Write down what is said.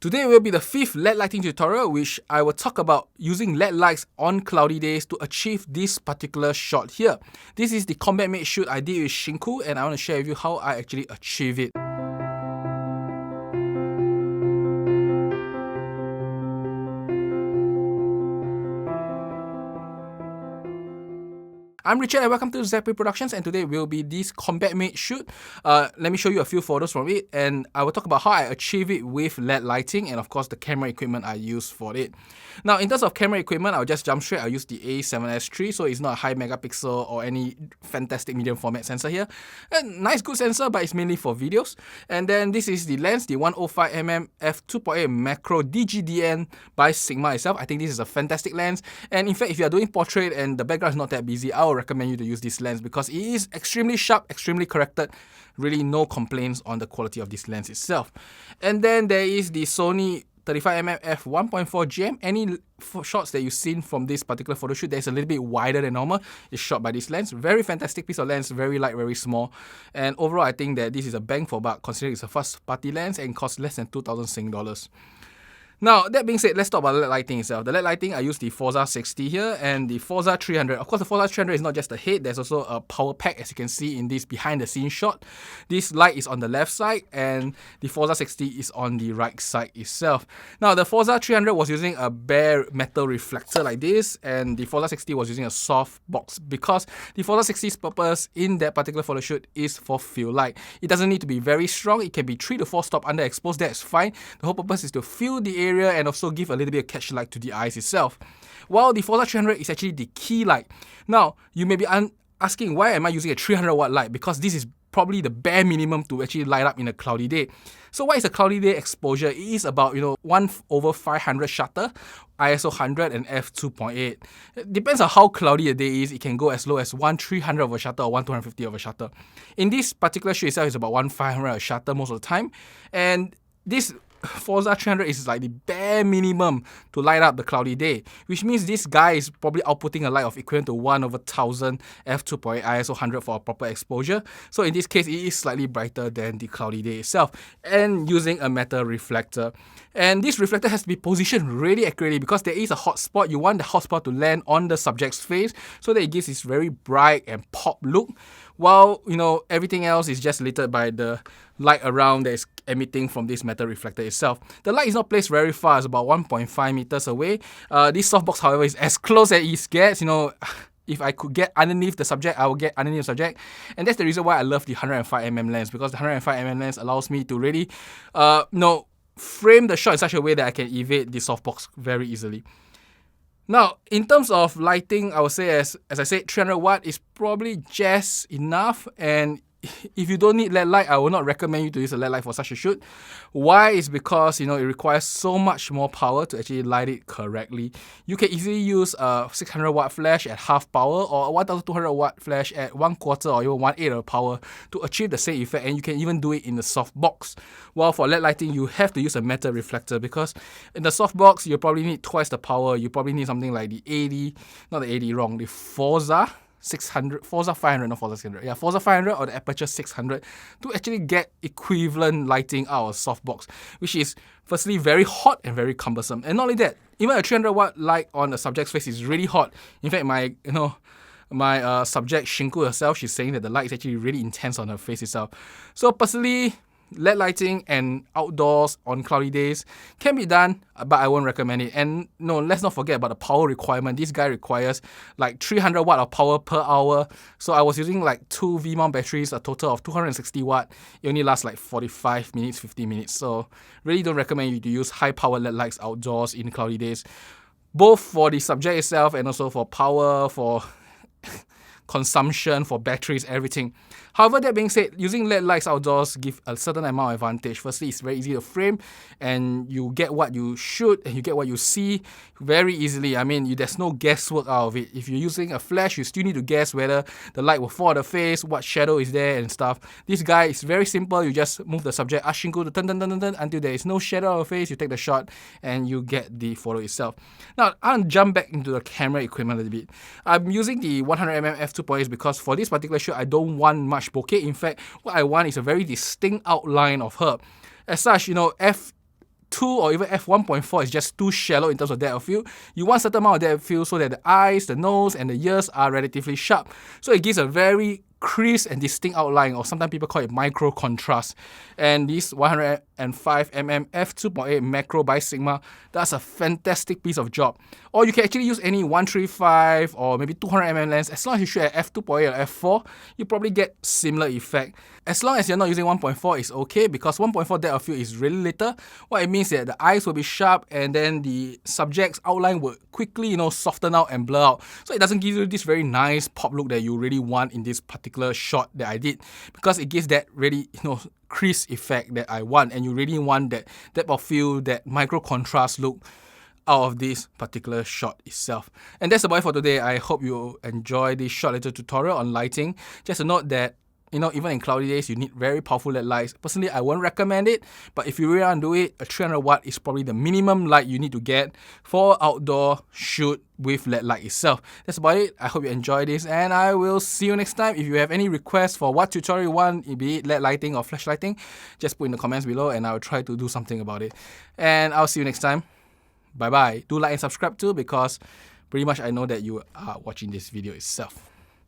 Today will be the 5th LED lighting tutorial, which I will talk about using LED lights on cloudy days to achieve this particular shot here. This is the combat made shoot I did with Shinku, and I want to share with you how I actually achieve it. I'm Richard and welcome to Zappy Productions, and today will be this combat made shoot. Let me show you a few photos from it, and I will talk about how I achieve it with LED lighting and of course the camera equipment I use for it. Now in terms of camera equipment, I'll just jump straight. I use the A7S III, so it's not a high megapixel or any fantastic medium format sensor here. A nice good sensor, but it's mainly for videos. And then this is the lens, the 105mm f2.8 macro DGDN by Sigma itself. I think this is a fantastic lens, and in fact if you are doing portrait and the background is not that busy, I would recommend you to use this lens because it is extremely sharp, extremely corrected. Really no complaints on the quality of this lens itself. And then there is the Sony 35mm f1.4 GM. Any shots that you've seen from this particular photo shoot, there's a little bit wider than normal. It's shot by this lens. Very fantastic piece of lens, very light, very small. And overall, I think that this is a bang for buck considering it's a first party lens and costs less than 2,000 Sing dollars. Now, that being said, let's talk about the LED lighting itself. The LED lighting, I use the Forza 60 here and the Forza 300. Of course, the Forza 300 is not just the head. There's also a power pack, as you can see in this behind-the-scenes shot. This light is on the left side and the Forza 60 is on the right side itself. Now, the Forza 300 was using a bare metal reflector like this, and the Forza 60 was using a soft box because the Forza 60's purpose in that particular photo shoot is for fill light. It doesn't need to be very strong. It can be 3 to 4 stop underexposed. That's fine. The whole purpose is to fill the area and also give a little bit of catch light to the eyes itself. While the Forza 300 is actually the key light. Now, you may be asking, why am I using a 300 watt light? Because this is probably the bare minimum to actually light up in a cloudy day. So what is a cloudy day exposure? It is about 1/500 shutter, ISO 100 and f2.8. It depends on how cloudy a day is. It can go as low as 1/300 of a shutter or 1/250 of a shutter. In this particular shoot itself, it's about 1/500 a shutter most of the time. And this Forza 300 is like the bare minimum to light up the cloudy day, which means this guy is probably outputting a light of equivalent to 1/1000 f2.8 ISO 100 for a proper exposure. So in this case, it is slightly brighter than the cloudy day itself, and using a metal reflector. And this reflector has to be positioned really accurately because there is a hot spot. You want the hot spot to land on the subject's face so that it gives this very bright and pop look, while everything else is just lit by the light around that is emitting from this metal reflector itself. The light is not placed very far, it's about 1.5 meters away. This softbox, however, is as close as it gets. If I could get underneath the subject, I will get underneath the subject. And that's the reason why I love the 105mm lens, because the 105mm lens allows me to really frame the shot in such a way that I can evade the softbox very easily. Now, in terms of lighting, I would say, as I said, 300 watt is probably just enough. And if you don't need LED light, I will not recommend you to use a LED light for such a shoot. Why? Is because it requires so much more power to actually light it correctly. You can easily use a 600 watt flash at half power or a 1200 watt flash at 1/4 or even 1/8 of power to achieve the same effect, and you can even do it in the soft box. While for LED lighting, you have to use a metal reflector because in the soft box, you probably need twice the power. You probably need something like the Forza 600, Forza 500, not Forza 600. Yeah, Forza 500 or the Aperture 600 to actually get equivalent lighting out of softbox, which is firstly very hot and very cumbersome. And not only that, even a 300 watt light on a subject's face is really hot. In fact, my subject Shinku herself, she's saying that the light is actually really intense on her face itself. So personally, LED lighting and outdoors on cloudy days can be done, but I won't recommend it. And no, let's not forget about the power requirement. This guy requires like 300 watt of power per hour. So I was using like 2 V-mount batteries, a total of 260 watt. It only lasts like 45 minutes, 50 minutes. So really don't recommend you to use high power LED lights outdoors in cloudy days, both for the subject itself and also for power, for consumption, for batteries, everything. However, that being said, using LED lights outdoors give a certain amount of advantage. Firstly, it's very easy to frame and you get what you shoot and you get what you see very easily. I mean, there's no guesswork out of it. If you're using a flash, you still need to guess whether the light will fall on the face, what shadow is there and stuff. This guy is very simple. You just move the subject, ask Shinku to turn until there is no shadow on the face. You take the shot and you get the photo itself. Now, I'll jump back into the camera equipment a little bit. I'm using the 100mm f2.8 because for this particular shot, I don't want much bokeh. In fact, what I want is a very distinct outline of her. As such, f2 or even f1.4 is just too shallow in terms of depth of field. You want certain amount of depth of field so that the eyes, the nose, and the ears are relatively sharp. So it gives a very crisp and distinct outline, or sometimes people call it micro contrast. And this 105mm f2.8 macro by Sigma does a fantastic piece of job. Or you can actually use any 135 or maybe 200mm lens. As long as you shoot at f2.8 or f4, you probably get similar effect. As long as you're not using 1.4, it's okay, because 1.4 depth of field is really little. What it means is that the eyes will be sharp, and then the subject's outline will quickly, soften out and blur out. So it doesn't give you this very nice pop look that you really want in this particular shot that I did, because it gives that really, crisp effect that I want, and you really want that depth of field, that micro contrast look out of this particular shot itself. And that's about it for today. I hope you enjoy this short little tutorial on lighting. Just a note that even in cloudy days, you need very powerful LED lights. Personally, I won't recommend it, but if you really want to do it, a 300 watt is probably the minimum light you need to get for outdoor shoot with LED light itself. That's about it. I hope you enjoy this, and I will see you next time. If you have any requests for what tutorial you want, be it LED lighting or flash lighting, just put in the comments below and I'll try to do something about it. And I'll see you next time. Bye bye. Do like and subscribe too, because pretty much I know that you are watching this video itself.